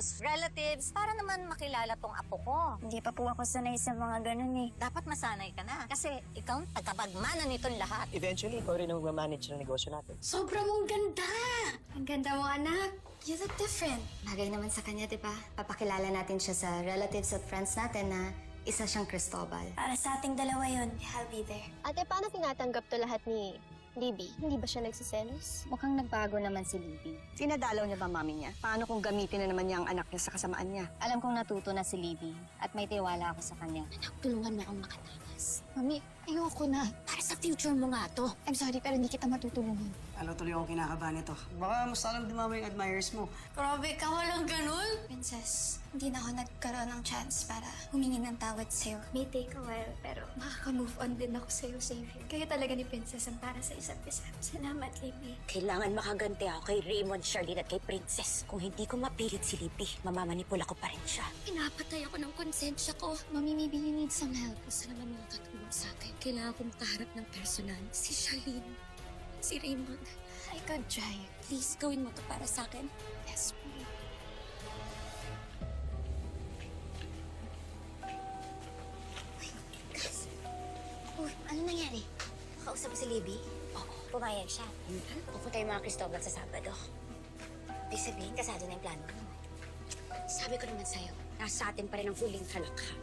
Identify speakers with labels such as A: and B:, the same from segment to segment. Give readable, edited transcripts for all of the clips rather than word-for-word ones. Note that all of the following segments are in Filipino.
A: close relatives para naman makilala tong apo ko.
B: Hindi pa po ako sanay sa mga ganun eh.
A: Dapat masanay ka na kasi ikaw ang tagapagmana nitong lahat.
C: Eventually, ikaw rin ang manage ng negosyo natin.
D: Sobra mong ganda! Ang ganda mo, anak. You look different. Bagay naman sa kanya, di ba? Papakilala natin siya sa relatives at friends natin na isa siyang Cristobal.
B: Para sa ating dalawa yun, I'll be there.
E: Ate, paano tinatanggap to lahat ni Libby? Hindi ba siya nagsiselos?
B: Mukhang nagbago naman si Libby.
F: Sinadalaw niya ba mami niya? Paano kung gamitin na naman niya ang anak niya sa kasamaan niya?
B: Alam kong natuto na si Libby at may tiwala ako sa kanya.
D: Anak, tulungan mo akong makatakas. Mami, ayoko na. Para sa future mo nga to. I'm sorry, pero hindi kita matutulungan.
C: Ano tuloy akong kinakabahan nito? Baka mas alam din mama yung admirers mo.
D: Grabe ka, walang ganun. Princess, hindi na ako nagkaroon ng chance para humingi ng tawad sa'yo. May take a while, pero makaka-move on din ako sa'yo, Xavier. Kaya talaga ni Princess ang para sa isa't isa. Salamat, Libby.
G: Kailangan makaganti ako kay Raymond, Charlene at kay Princess. Kung hindi ko mapilit si Libby, mamamanipula ko pa rin siya.
D: Pinapatay ako ng konsensya ko. Mami, maybe you need some help. Gusto naman makatulong sa akin. Kailangan ko makaharap ng personal. Si Charlene. Si Raymond. I could try. Please, gawin mo to para sa akin. Yes, please.
B: Uy, ano nangyari? Kausap mo si Libby? Oo, pumayag siya. Pupunta yung mga Cristobal sa Sabado. Ibig sabihin, kasado na yung plano mo.
G: Sabi ko naman sa'yo, nasa atin pa rin ang huling halakhak.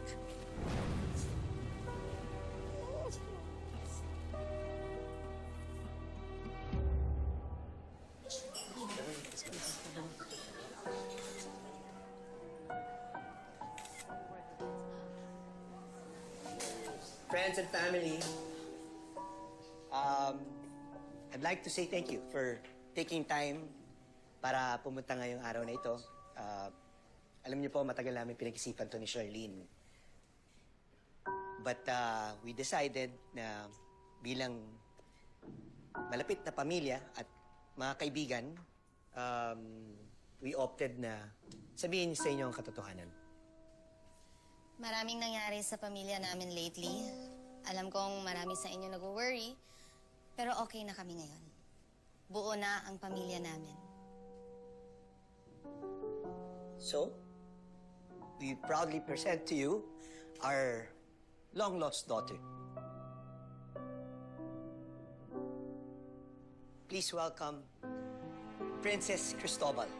C: Friends and family, I'd like to say thank you for taking time para pumunta ngayong araw na ito. Alam niyo po, matagal namin pinag-isipan to ni Charlene. But we decided na bilang malapit na pamilya at mga kaibigan, we opted na sabihin sa inyo ang katotohanan.
D: Maraming nangyari sa pamilya namin lately. Alam kong marami sa inyo nag-worry, pero okay na kami ngayon. Buo na ang pamilya namin.
C: So, we proudly present to you our long-lost daughter. Please welcome Princess Cristobal.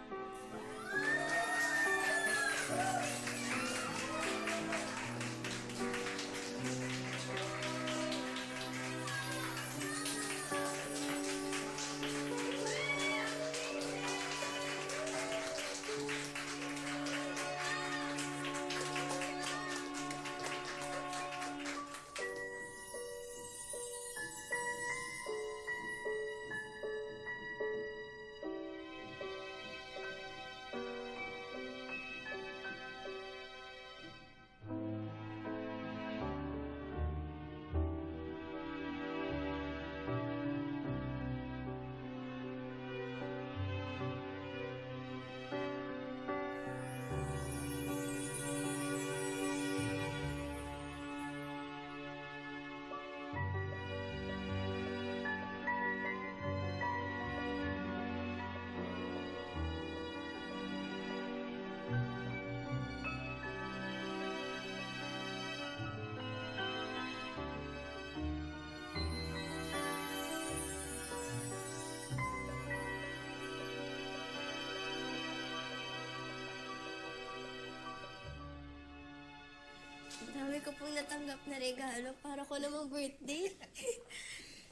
D: Dami ko pong natanggap na regalo para ko namang birthday.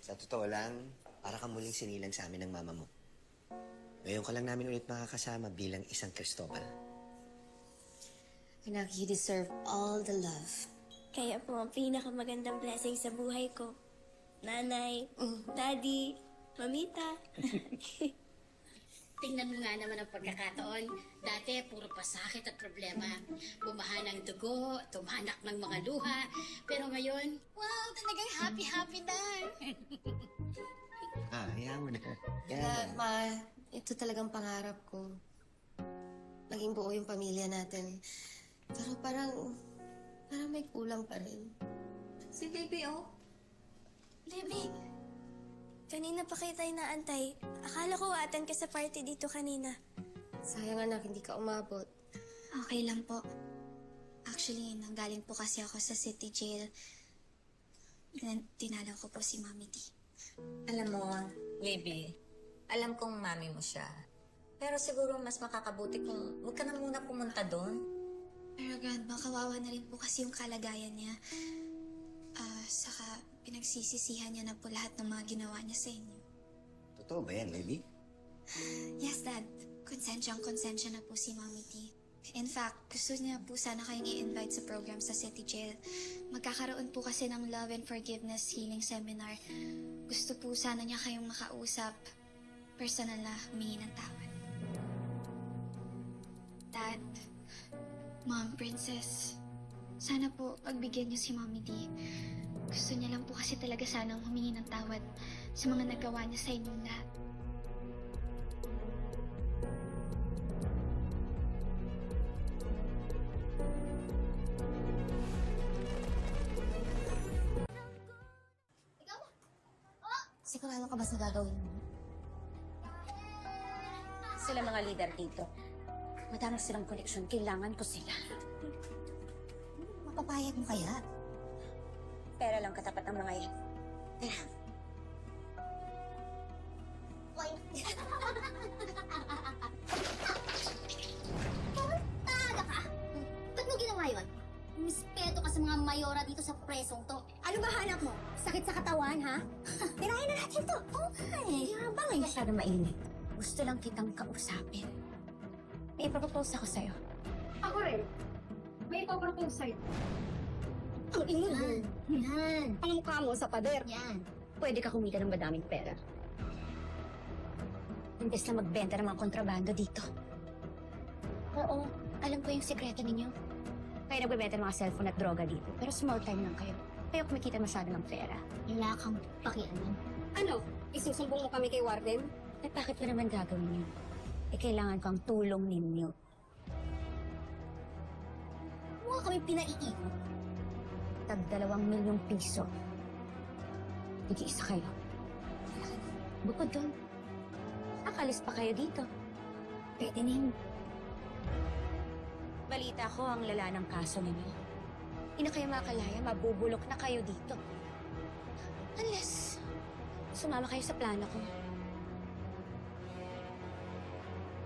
C: Sa totoo lang, para kang muling sinilang sa amin ng mama mo. Ngayon ka lang namin ulit makakasama bilang isang Cristobal.
D: Anak, you deserve all the love.
E: Kaya po ang pinakamagandang blessing sa buhay ko. Nanay, Daddy, Mamita.
H: Tingnan mo nga naman ang pagkakataon. Dati, puro pasakit at problema. Bumaha ng dugo, tumanak ng mga luha. Pero ngayon, wow, talagang happy-happy na.
C: Hayaan mo na.
D: Ma, ito talagang pangarap ko. Naging buo yung pamilya natin. Pero parang may kulang pa rin. Si Libby, oh.
E: Libby, kanina pa kayo tayo naantay. Akala ko atan ka sa party dito kanina.
D: Sayang anak, hindi ka umabot. Okay lang po. Actually, nanggaling po kasi ako sa city jail. Tinalaw ko po si Mami D.
A: Alam mo, Libby, alam kong mami mo siya. Pero siguro mas makakabuti kung huwag ka na muna pumunta doon.
D: Pero Grandma, kawawa na rin po kasi yung kalagayan niya. Saka pinagsisisihan niya na po lahat ng mga ginawa niya sa inyo.
C: Totoo ba yan, Libby?
D: Yes, Dad. Konsensyang-konsensya na po si Mami D. In fact, gusto niya po sana kayong i-invite sa program sa City Jail. Magkakaroon po kasi ng Love and Forgiveness Healing Seminar. Gusto po sana niya kayong makausap. Personal na humingi ng tawad. Dad, Mom, Princess, sana po pagbigyan niyo si Mami D. Gusto niya lang po kasi talaga sanang humingi ng tawad sa mga nagawa niya sa inyong lahat.
B: Sigurado ka ba sa gagawin mo?
G: Sila mga leader dito. Madami silang koneksyon. Kailangan ko sila.
B: Mapapayag mo kaya?
G: Pera lang katapat ng mga yan. Tara.
E: Taga ka! Ba't mo ginawa yun? Respeto ka sa mga mayora dito sa presong to. Ano ba hanap mo? Sakit sa katawan, ha? Tirahin na natin to. Okay. Yabang eh.
G: Masyado mainit. Gusto lang kitang kausapin. May ipapropose ako sa'yo.
F: Ako rin. May ipapropose sa'yo.
E: Ang ingon mo. Yan.
F: Ang mukha mo sa pader.
E: Yan.
G: Pwede ka kumita ng madaming pera. Imbes na magbenta ng mga kontrabando dito. Oo, alam ko yung sekreto ninyo. Kayo nagbebenta ng mga cellphone at droga dito. Pero small time lang kayo. Kayo kumikita masyado ng pera.
E: Wala kang pakialam.
F: Ano? Isusumbong mo kami kay Warden?
G: Eh bakit ko naman gagawin yun? Eh kailangan ko ang tulong ninyo.
E: Mukha kami pinaiikot.
G: Tag 2 milyong piso. Nag-iisa kayo. Bukod doon, akalis pa kayo dito.
E: Pwede na yun.
G: Balita ko ang lala ng kaso ninyo. Hindi na kayo makalaya, mabubulok na kayo dito. Unless, sumama kayo sa plano ko.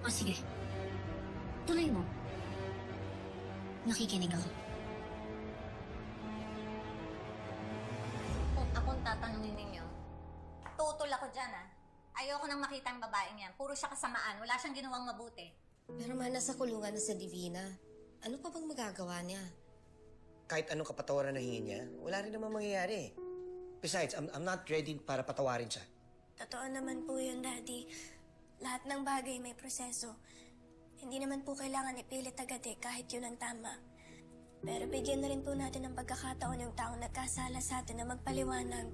E: O sige. Tuloy mo. Nakikinig ako.
A: Kung akong tatanungin ninyo, tutol ako dyan, ah. Ayoko nang makita ang babaeng yan. Puro siya kasamaan. Wala siyang ginawang mabuti.
I: Pero man, nasa kulungan na sa Divina. Ano pa bang magagawa niya?
C: Kahit anong kapatawaran na hingin niya, wala rin naman mangyayari. Besides, I'm not ready para patawarin siya.
E: Totoo naman po yun, Daddy. Lahat ng bagay may proseso. Hindi naman po kailangan ipilit agad kahit yun ang tama. Pero bigyan na rin po natin ng pagkakataon yung taong nagkasala sa atin na magpaliwanag.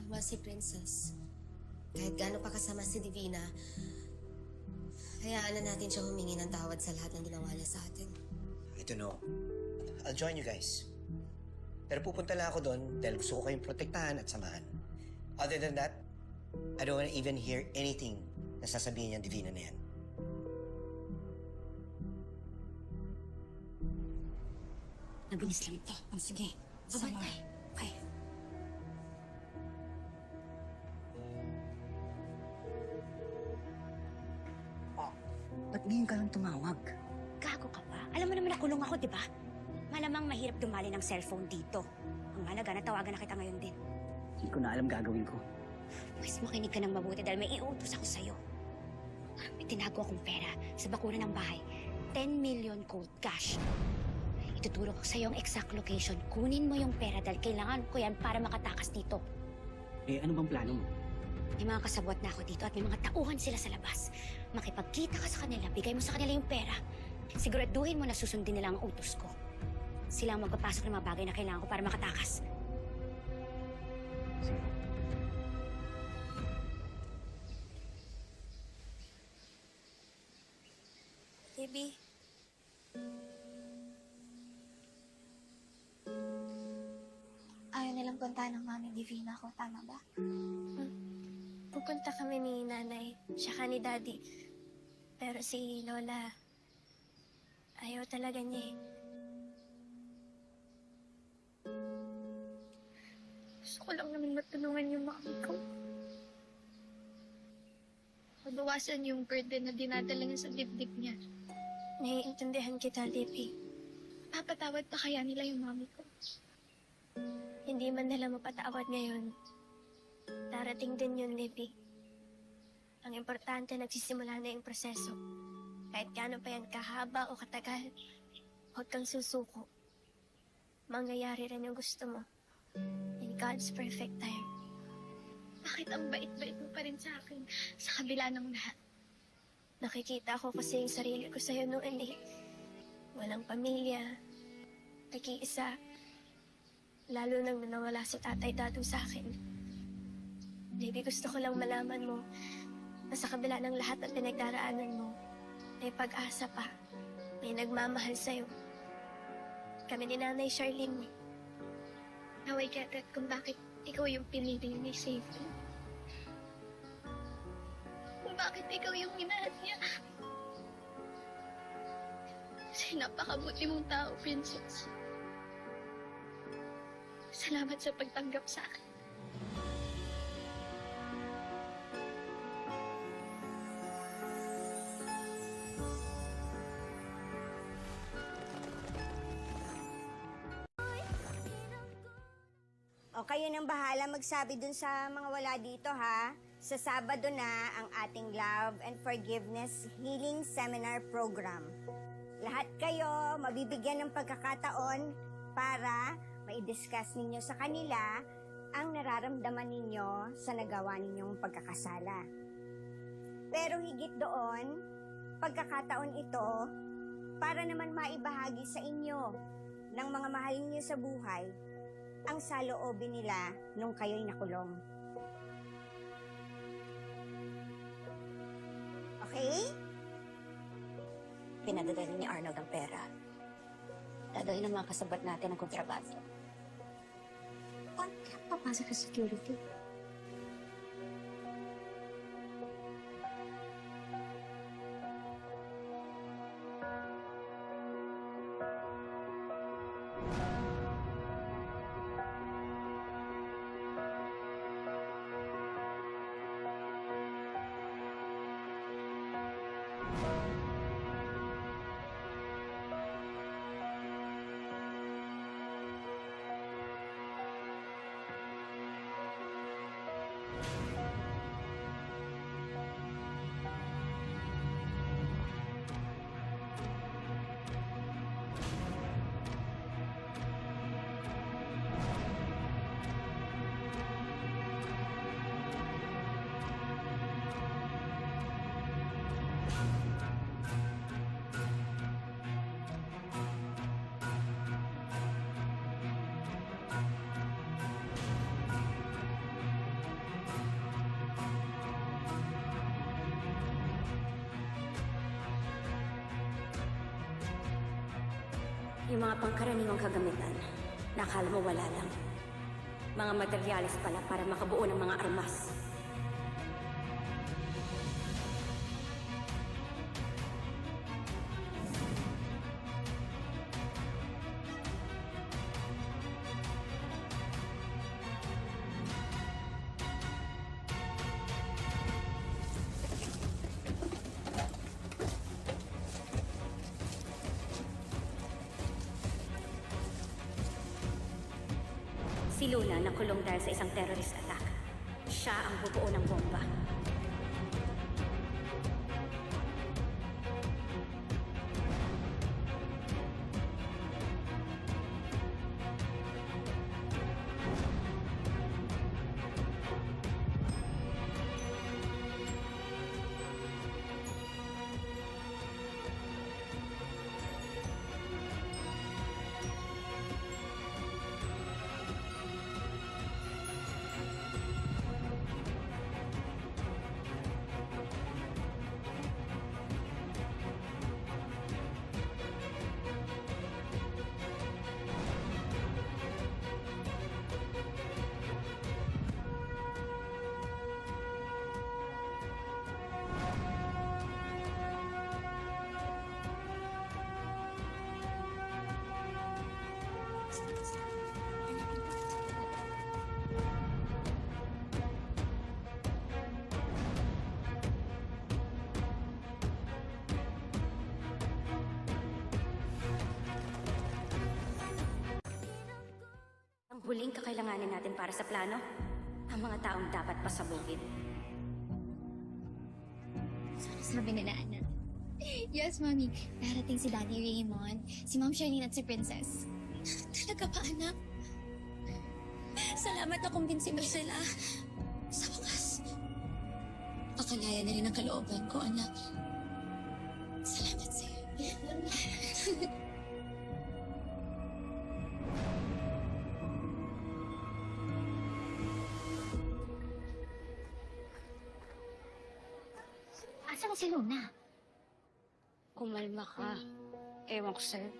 I: Tama si Princess. Kahit gaano pa kasama si Divina, hayaan na natin siya humingi ng tawad sa lahat ng ginawa niya sa atin.
C: I don't know. I'll join you guys. Pero pupunta lang ako doon dahil gusto ko kayong protektahan at samahan. Other than that, I don't want to even hear anything na sasabihin niyang Divina na yan.
G: Nabilis lang ito. Oh, sige. Babantay. Okay. Ba't ngayon ka lang tumawag? Gago ka ba? Alam mo naman nakulong ako, di ba? Malamang mahirap dumali ng cellphone dito. Ang halaga, natawagan na kita ngayon din.
J: Hindi ko na alam gagawin ko.
G: Mas makinig ka ng mabuti dahil may iutos ako sa'yo. May tinago akong pera sa bakura ng bahay. 10 million cold cash. Ituturo ko sa'yo ang exact location. Kunin mo yung pera dahil kailangan ko yan para makatakas dito.
J: Eh, ano bang plano mo?
G: May mga kasabwat na ako dito at may mga tauhan sila sa labas. Makipagkita ka sa kanila, bigay mo sa kanila yung pera. Siguraduhin mo na susundin nila ang utos ko. Sila ang magpapasok ng mga bagay na kailangan ko para makatakas.
J: Sige.
E: Baby.
D: Ayaw nilang puntahan ng Mami Divina ko, tama ba?
E: Pupunta kami ni Nanay, tsaka ni Daddy. Pero si Lola, ayaw ayaw talaga niya eh.
D: Gusto ko lang naman matulungan yung mami ko. Mabawasan yung burden na dinadala niya sa dibdib niya.
E: Naiintindihan kita, Libby.
D: Papatawad pa kaya nila yung mami ko?
E: Hindi man nila mapatawad ngayon. Darating din yun, Libby. Ang importante, nagsisimula na yung proseso. Kahit gaano pa yan kahaba o katagal, huwag kang susuko. Mangyayari rin yung gusto mo. In God's perfect time.
D: Bakit ang bait-bait mo pa rin sa akin sa kabila ng lahat?
E: Nakikita ko kasi yung sarili ko sa'yo noon eh. Walang pamilya, nag-iisa. Lalo nang nawala si Tatay Dado sa akin. Baby, gusto ko lang malaman mo na sa kabila ng lahat ng pinagdaraanan mo, may pag-asa pa. May nagmamahal sa'yo. Kami ni Nanay Charlene.
D: Now I get it kung bakit ikaw yung pinili ni Safety. Kung bakit ikaw yung minahal niya. Kasi napakabuti mong tao, Princess. Salamat sa pagtanggap sa akin.
K: O kayo nang bahala magsabi dun sa mga wala dito ha. Sa Sabado na ang ating Love and Forgiveness Healing Seminar Program. Lahat kayo mabibigyan ng pagkakataon para mai-discuss ninyo sa kanila ang nararamdaman ninyo sa nagawa ninyong pagkakasala. Pero higit doon, pagkakataon ito para naman maibahagi sa inyo ng mga mahal niyo sa buhay ang saloobin nila nung kayo'y nakulong. Okay?
G: Pinadadali ni Arnold ang pera. Dadalhin ng mga kasabat natin ang kontrabando. Kaya papasok sa security. Yung mga pangkaraniwang kagamitan, nakala mo wala lang. Mga materyales pala para makabuo ng mga armas. Si Luna nakulong dahil sa isang terrorist attack. Siya ang bubuo ng bomba. huling kakailanganin natin para sa plano, ang mga taong dapat pasabugin.
D: Sabi nila, Ana. Yes, Mommy. Darating si Daddy Raymond, si Ma'am Charlene at si Princess. Talaga ba, anak? Salamat na kumbinsi mo sila. Sa wakas, pakalaya na rin ang kalooban ko, anak. Salamat sa'yo.
G: Asa na si Luna?
B: Kumalma ka. Ewan ko sa'yo.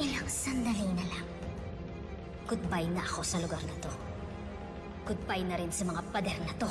G: Ilang sandali na lang. Goodbye na ako sa lugar na to. Goodbye na rin sa mga pader na to.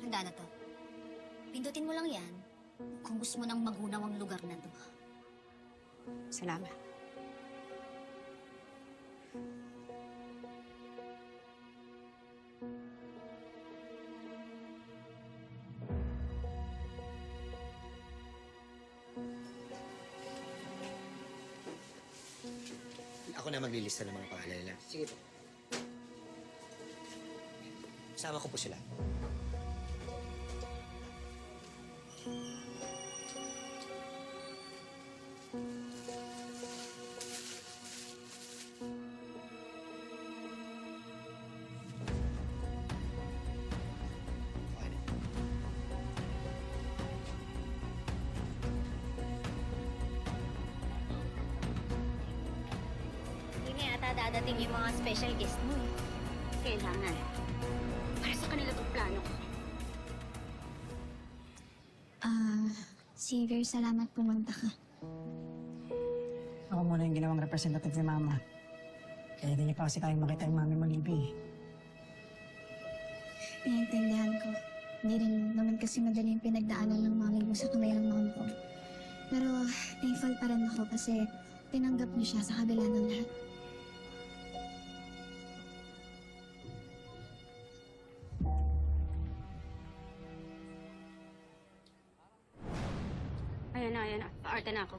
D: Handa na to. Pindutin mo lang yan kung gusto mo nang magunaw ang lugar na to.
F: Salamat.
C: Ako na maglilista ng mga pangalan nila. Sige po. Kasama ko po sila. Okay na.
G: Hindi na yata dadating yung mga special guest mo eh. Kailangan. Para sa kanila itong plano ko.
D: Xavier, salamat pumunta ka.
L: Ako muna yung ginawang representative ni Mama. Kaya hindi niya pa kasi kayang makita yung mami mo, Libby.
D: Naiintindihan ko. Hindi rin naman kasi madali yung pinagdaanan ng mami mo sa kanilang mom ko. Pero thankful pa rin ako kasi tinanggap niyo siya sa kabila ng lahat.
G: Ayan na. Paarte na ako.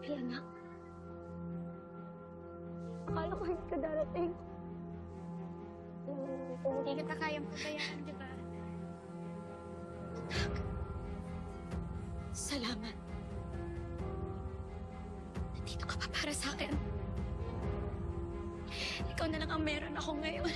D: Hey, anak. Akala ko hindi ka darating. Hindi kita kayang pabayaan, di ba? Salamat. Nandito ka pa para sa akin. Ikaw na lang ang meron ako ngayon.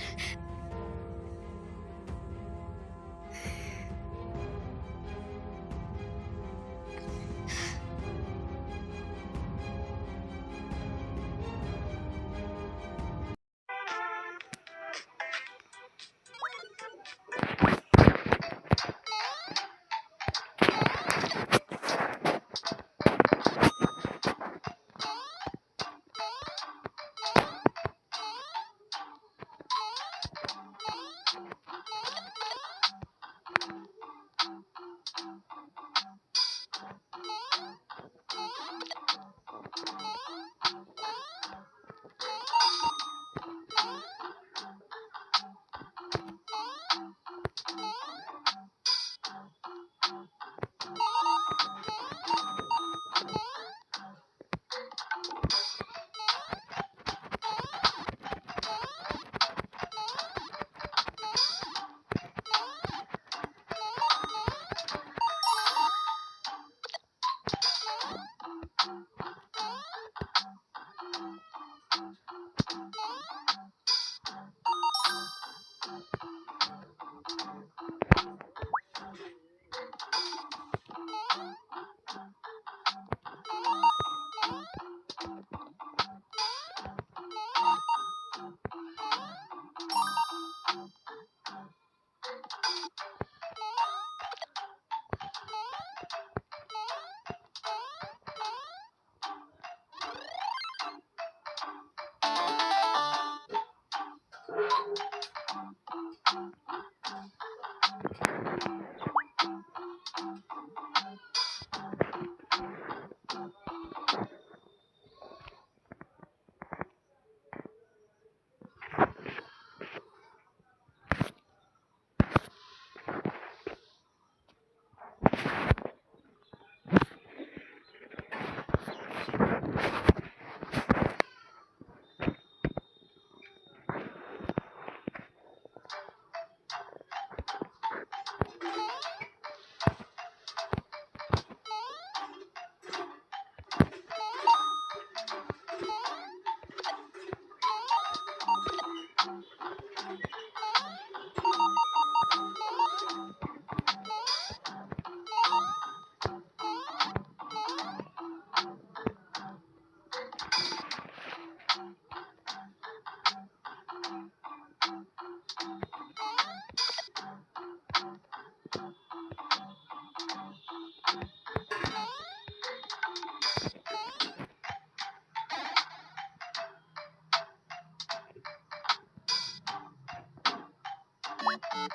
M: Thank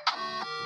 M: you.